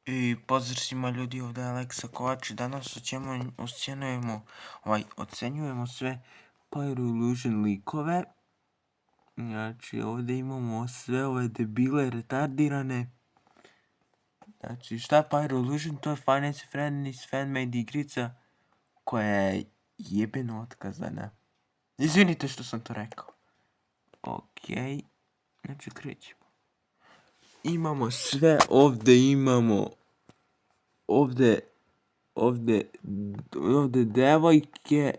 I pozdrav svima ljudi, ovdje je Aleksa Kovač i danas ocenjujemo sve Pyro Illusion likove. Znači ovdje imamo sve ove debile retardirane. Znači šta je Pyro Illusion? To je Finance Friendly fanmade igrica koja je jebeno otkazana. Izvinite što sam to rekao. Okej, znači krećemo. Imamo sve ovdje, imamo ovdje devojke,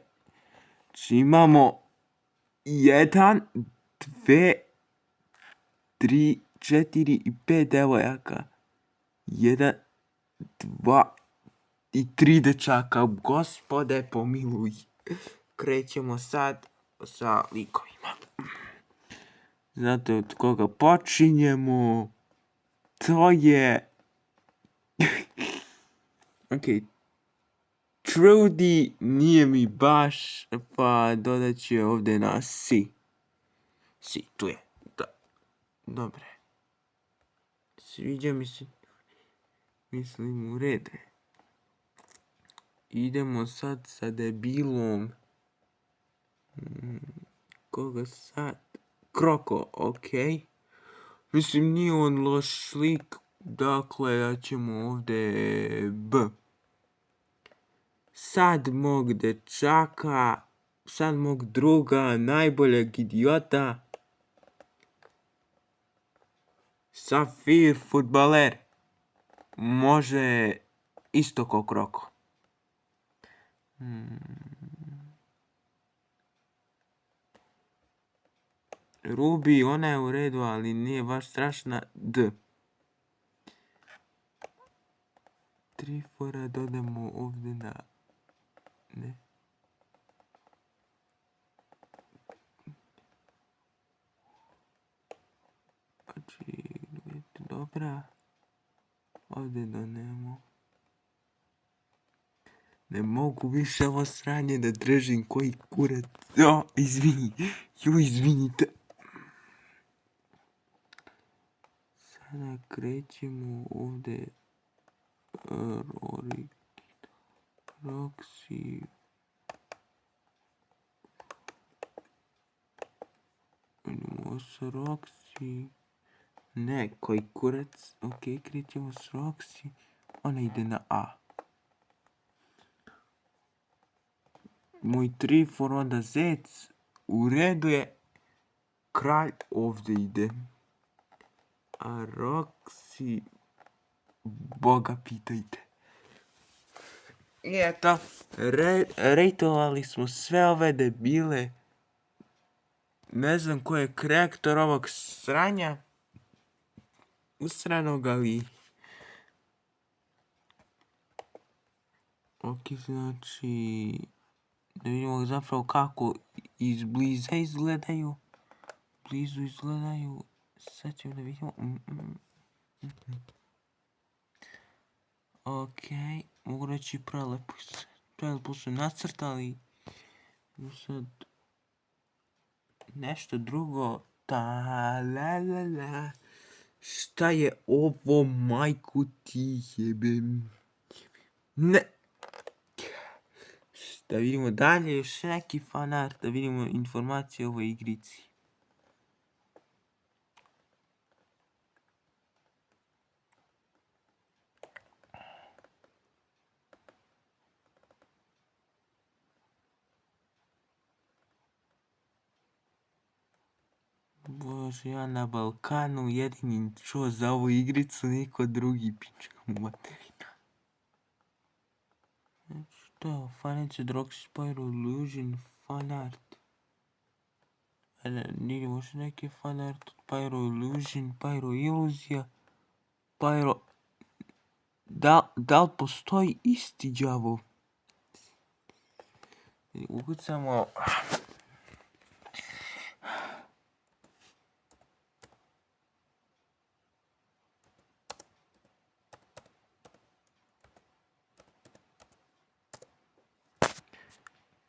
znači imamo 1, 2, 3, 4 i 5 devojaka, 1, 2 i 3 dečaka, gospode pomiluj. Krećemo sad sa likovima. Znate od koga počinjemo? To je okej. Trudy nije mi baš, pa dodat ću je ovdje na si. Si, tu je. Da. Dobre. Sviđa mi se. Mislim u redu. Idemo sad sa debilom. Koga sad? Kroko, okej. Mislim nije on loš lik. Dakle, ja ćemo ovdje B. Sad mog dečaka, sad mog druga, najboljeg idiota. Safir, fudbaler. Može isto ko Kroko. Ruby, ona je u redu, ali nije baš strašna. D. Trifora dodamo ovdje na... Ne. Znači, dobra. Ovdje dodamo. Ne mogu više ovo sranje da držim koji kurac. Izvinite. Sada krećemo ovdje. Rory. Roxy. Idemo s Roxy. Ne, koji kurac. Okej, krećemo s Roxy. Ona ide na A. Moj trifor, onda zec. U redu je. Kralj ovdje ide. A Roxy... Boga pitajte. I eto. Rejtovali smo sve ove debile. Ne znam ko je kreator ovog sranja. Usranog, ali... Ok, znači... Da vidimo zapravo kako izbliza izgledaju. Blizu izgledaju. Sad ćemo da vidimo. Okej, mogu reći prelepo su nacrtali. Sad... Nešto drugo. Ta-la-la-la. Šta je ovo, majku ti jebem? Ne. Da vidimo dalje, još neki fanart, da vidimo informacije o ovoj igrici. Bože, ja na Balkanu jedini čuo za ovu igricu, niko drugi pička mu materina. Što je ovo? Finance Roxy Pyro Illusion fanart. Nije možda neki fanart od Pyro Illusion, Pyro Iluzija, Pyro... Da li postoji isti đavo? Ukucamo...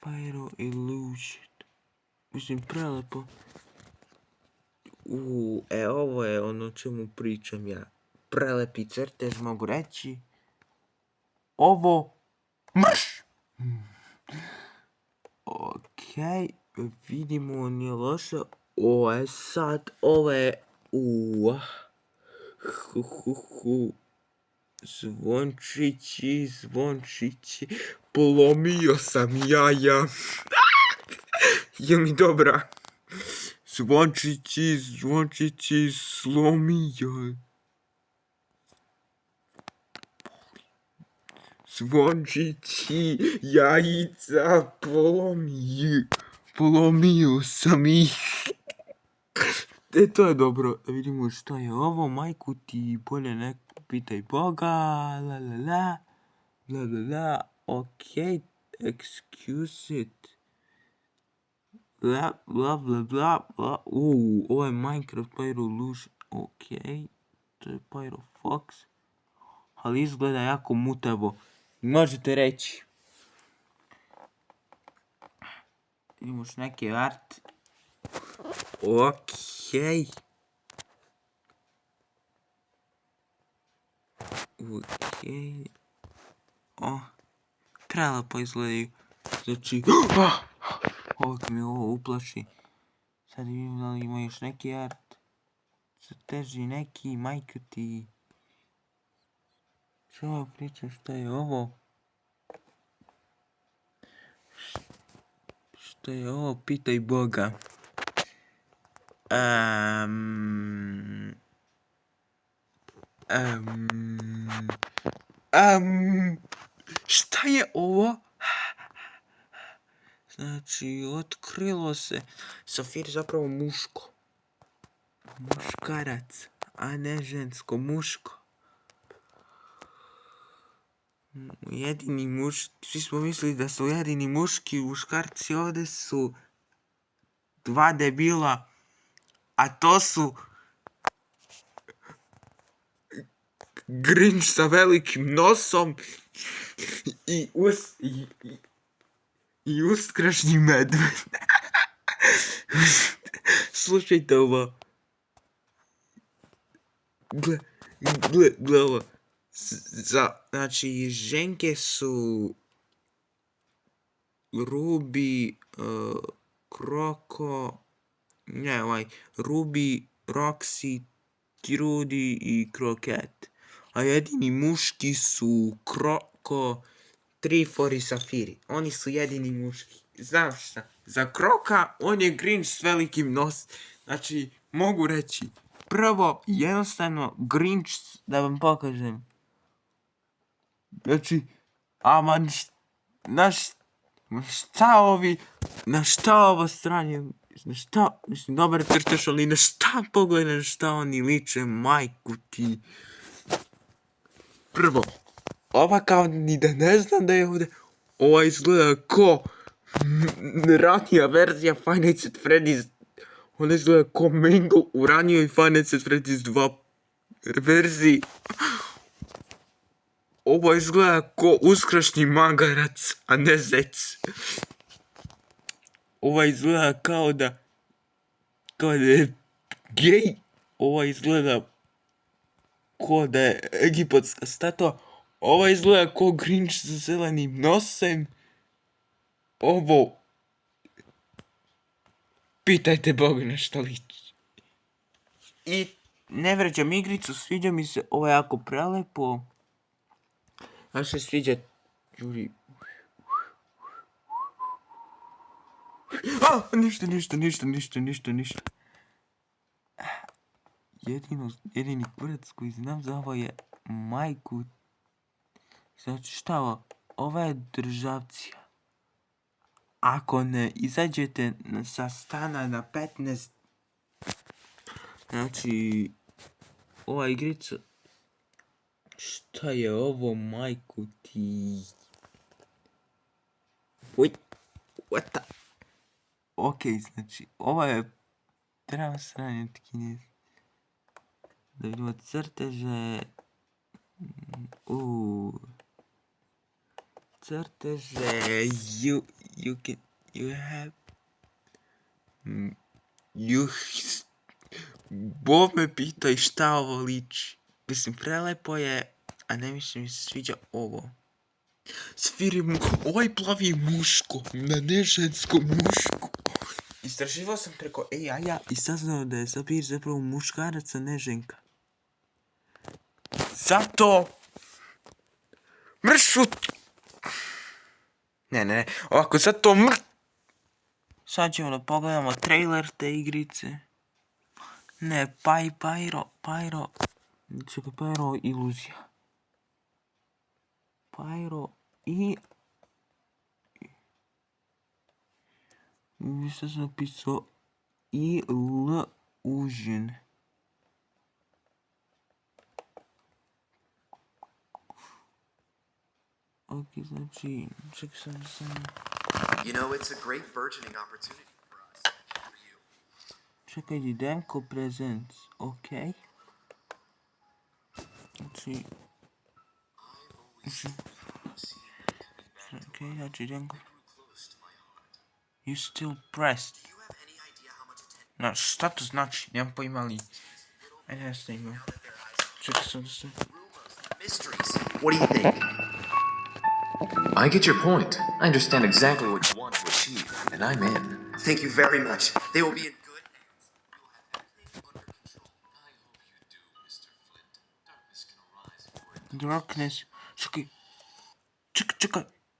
Pyro Illusion. Mislim, prelepo. Ovo je ono čemu pričam ja. prelepi crtež mogu reći. Ovo mrš! Okej, vidimo, nije loše. Ovo je sad, ovo je zvončići, polomio sam jaja. Je mi dobra? Zvončići, slomio. Zvončići, jajica, polomio sam ih. To je dobro. Da vidimo što je ovo. Majku ti bolje ne pitaj Boga. La la la. La la la. Okej. Excuse it. Bla bla bla bla bla. Ovo je Minecraft Pyro Illusion. Okej. To je Pyro Fox. Ali izgleda jako mutavo. Možete reći. Vidimo još neke art. Okej. Prelepo izgledaju. Znači, ovak mi ovo uplaši. Sad vidim da li ima još neki art. Crteži neki, majka ti. Što ovo priča, šta je ovo? Šta je ovo, pitaj Boga. Šta je ovo? Znači, otkrilo se. Safir je zapravo muško. Muškarac, a ne žensko, muško. Jedini svi smo mislili da su jedini muškarci, ovdje su dva debila, a to su Grinch sa velikim nosom i uskrašnji medved. Slušajte ovo. Gle ovo. Znači, ženke su Ruby, Ruby, Roxy, Trudy i Croquette. A jedini muški su Kroko, Trifor i Safiri. Oni su jedini muški. Znaš šta? Za Kroka on je Grinch s velikim nosom. Znači, mogu reći. Prvo, jednostavno, Grinch, da vam pokažem. Znači, na šta ovo stranje, mislim, dobar crtež, ali na šta pogledaj, na šta oni liče, majku ti. Prvo, ova kao ni da ne znam da je ovdje, ova izgleda ko ranija verzija Five Nights at Freddy's, ona izgleda ko Mangle u ranijoj Five Nights at Freddy's 2 verziji. Ovo izgleda ko uskrašnji magarac, a ne zec. Ovo izgleda kao da je gej. Ovo izgleda kao da je egipatska statua. Ovo izgleda ko Grinch sa zelenim nosem. Ovo... Pitajte Boga na šta liči. I ne vređam igricu, sviđa mi se, ovo je jako prelepo. A se sviđa... Juri... Ništa. Jedini kurac koji znam za ovo je majku. Znači šta ovo? Ova je državcija. Ako ne izađete sa stana na 15... Znači... Ova igrica... Šta je ovo, majku ti? What the... Okej, znači, ovo je... Treba sranje tkinje. Da vidimo crteže... Crteže... You have... Bog me pitaj šta ovo liči. Mislim, prelepo je, a najviše mi se sviđa ovo. Sviri ovaj plavi muško, na ne žensko muško. Istraživao sam preko AI-a i saznao da je Safir zapravo muškarac, a ne ženka. Zato... Mršut! Ne, ovako, zato Sad ćemo da pogledamo trailer te igrice. Ne, Pyro iluzija. Pyro i... Šta sam napisao? Illusion. Ok, znači, čekaj sam... You know, it's a great burgeoning opportunity for us. For you. Čekaj, Denko Presents, ok. Znači... Okay, znači Denko... You still pressed. No, šta to znači? Nemam pojma li... Ajde, ja sam imao. Čekaj sam da se... Mysteries. What do you think? I get your point. I understand exactly what you want to achieve, and I'm in. Thank you very much. They will be in good hands. You will have everything under control. I hope you do, Mr. Flint. Darkness can arise for it. Darkness...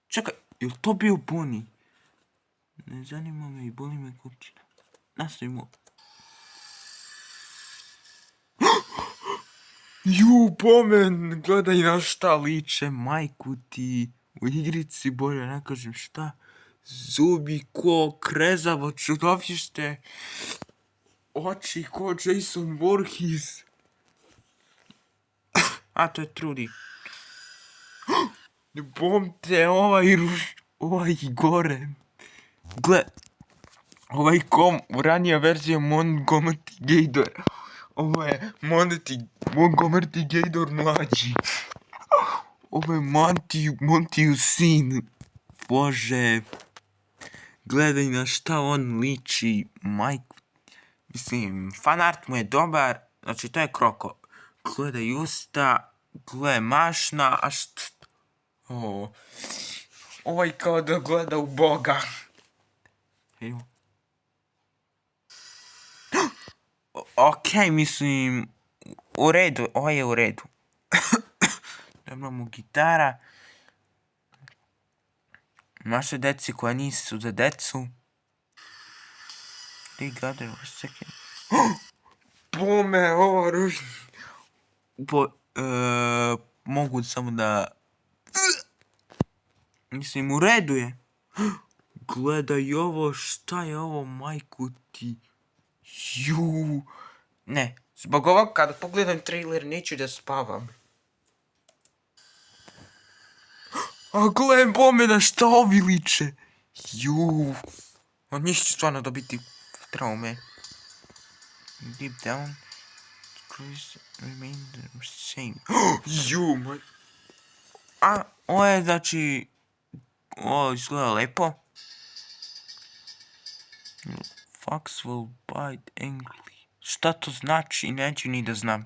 Čekaj. Je li to bio Bonnie? Ne zanima me i boli me kupčina. Nastavimo. Pomen, gledaj na šta liče, majku ti. U igrici, bolje ne kažem šta. Zubi ko krezavo čudovište. Oči ko Jason Voorhees. A, to je Trudy. Bom te, ovaj gore. Gle, ovaj ranija verzija Montgomery Gator. Ovo je Montgomery Gator mlađi. Ovo je Montiju sin. Bože. Gledaj na šta on liči. Majku. Mislim, fanart mu je dobar. Znači, to je Kroko. Gledaj usta. Gledaj mašna. A šta? Ovaj kao da gleda u Boga. Evo. Okej, mislim, u redu, ovo je u redu. Dobro mu gitara. Naše deci koja nisu za decu. They got it for a second. Bome, ovo ružno. Mogu samo da... Mislim, u redu je. Gledaj ovo, šta je ovo, majku ti. Ne, zbog ovog kada pogledam trailer neću da spavam. A gledam bome na šta ovi liče. On njih će stvarno dobiti traume. Deep down. Remain the same. Moj. A, ovo je znači... Ovo izgleda lepo. Fox will bite angrily. Šta to znači? Neću ni da znam.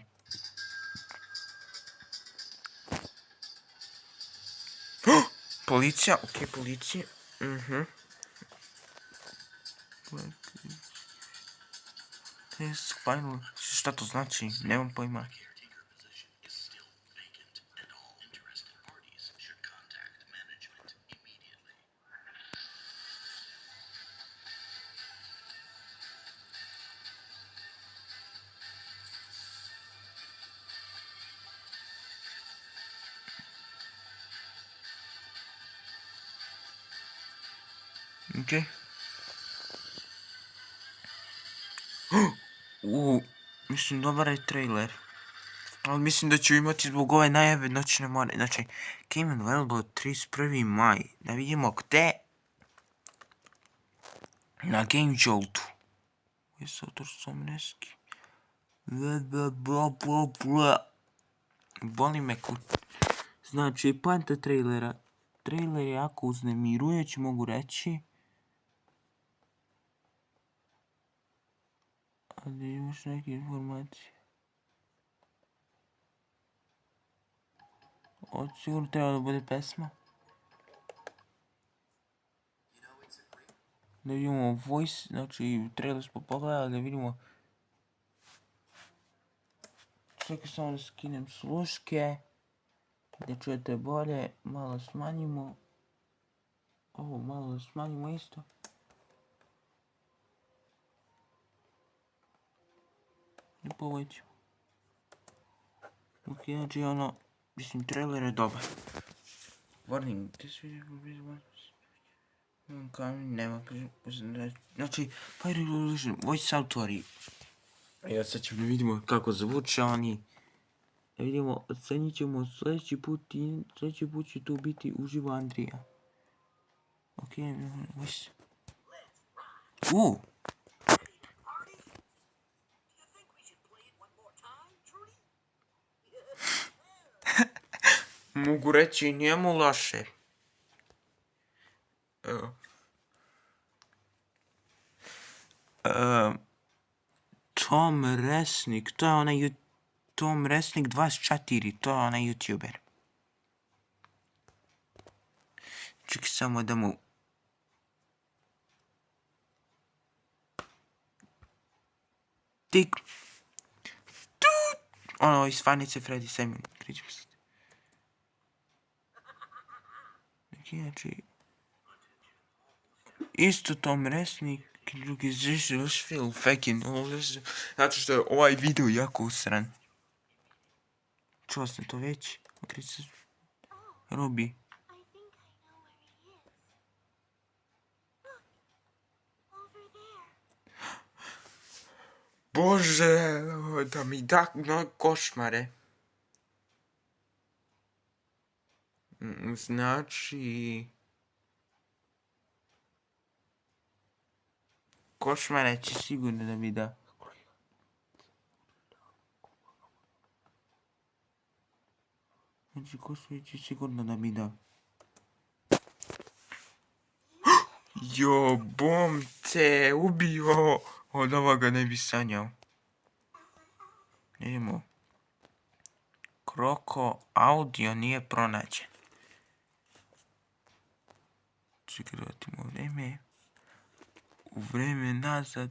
Policija, okej, policija. Test final. Šta to znači? Nemam pojma. Okej. Mislim, dobar je trailer. Ali mislim da ću imati zbog ove najave noćne more. Znači, came available 31. maj. Da vidimo gde. Na Game Joltu. Je se autor Somneski. Boli me Znači, poenta trailera. Trailer je jako uznemirujući, mogu reći. Ali imaš neke informacije. sigurno treba da bude pesma. Da vidimo voice, znači trailer smo pogledali, da vidimo. Čekaj samo da skinem sluške, da čujete bolje, malo smanjimo. Ovo malo smanjimo isto. I povećamo. Ok, znači ono, mislim trailer je dobar. Warning, this video will be nema, znači Pyro Illusion, voice autori. Evo sad ćemo da vidimo kako zvuče oni. Da vidimo, ocenit ćemo sljedeći put će tu biti uživo Andrija. Ok, voice. Mogu reći njemu loše. Tom Resnick, to je onaj Tom Resnick 24, to je onaj YouTuber. Čekaj samo da mu... Tik... Ono iz Fanice Freddy Simon. Znači... Isto Tom Resnick, drugi zviš film faking, zato što je ovaj video jako usran. Čuo sam to već, okreći se... Robi. Bože, da mi da košmare. Znači... Košmare će sigurno da mi da. Znači košmare će sigurno da mi da. Jo, bom te ubio. Od ovoga ne bi sanjao. Idemo. Kroko audio nije pronađen. Čekaj da vratimo vreme. U vreme nazad.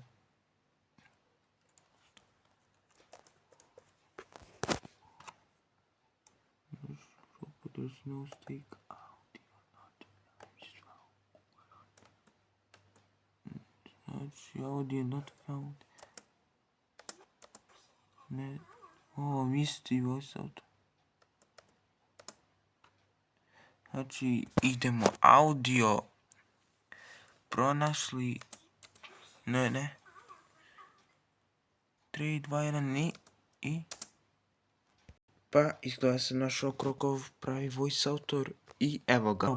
There's no stake audio, znači audio not found. Ne, isti voice auto. Znači idemo audio. Pronašli. Ne. 3, 2, 1 i... Pa izgleda sam našao Krokov pravi voice autor i evo ga.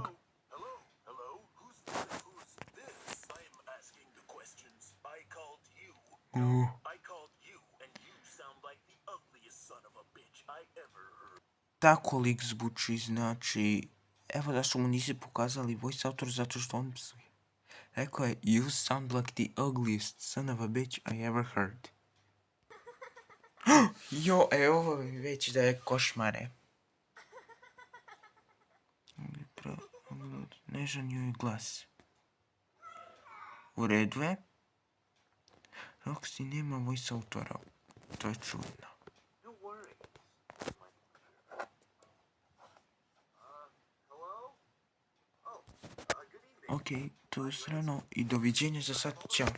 Tako lik zvuči, znači... Evo da su mu nisi pokazali voice autor zato što on psuje. Rekao je, you sound like the ugliest son of a bitch I ever heard. Jo, evo već da je košmare. Nežan joj je glas. U redu je. Roxy nema voice autora. To je čudno. Ok, to je srano i doviđenja za sad. Ćao.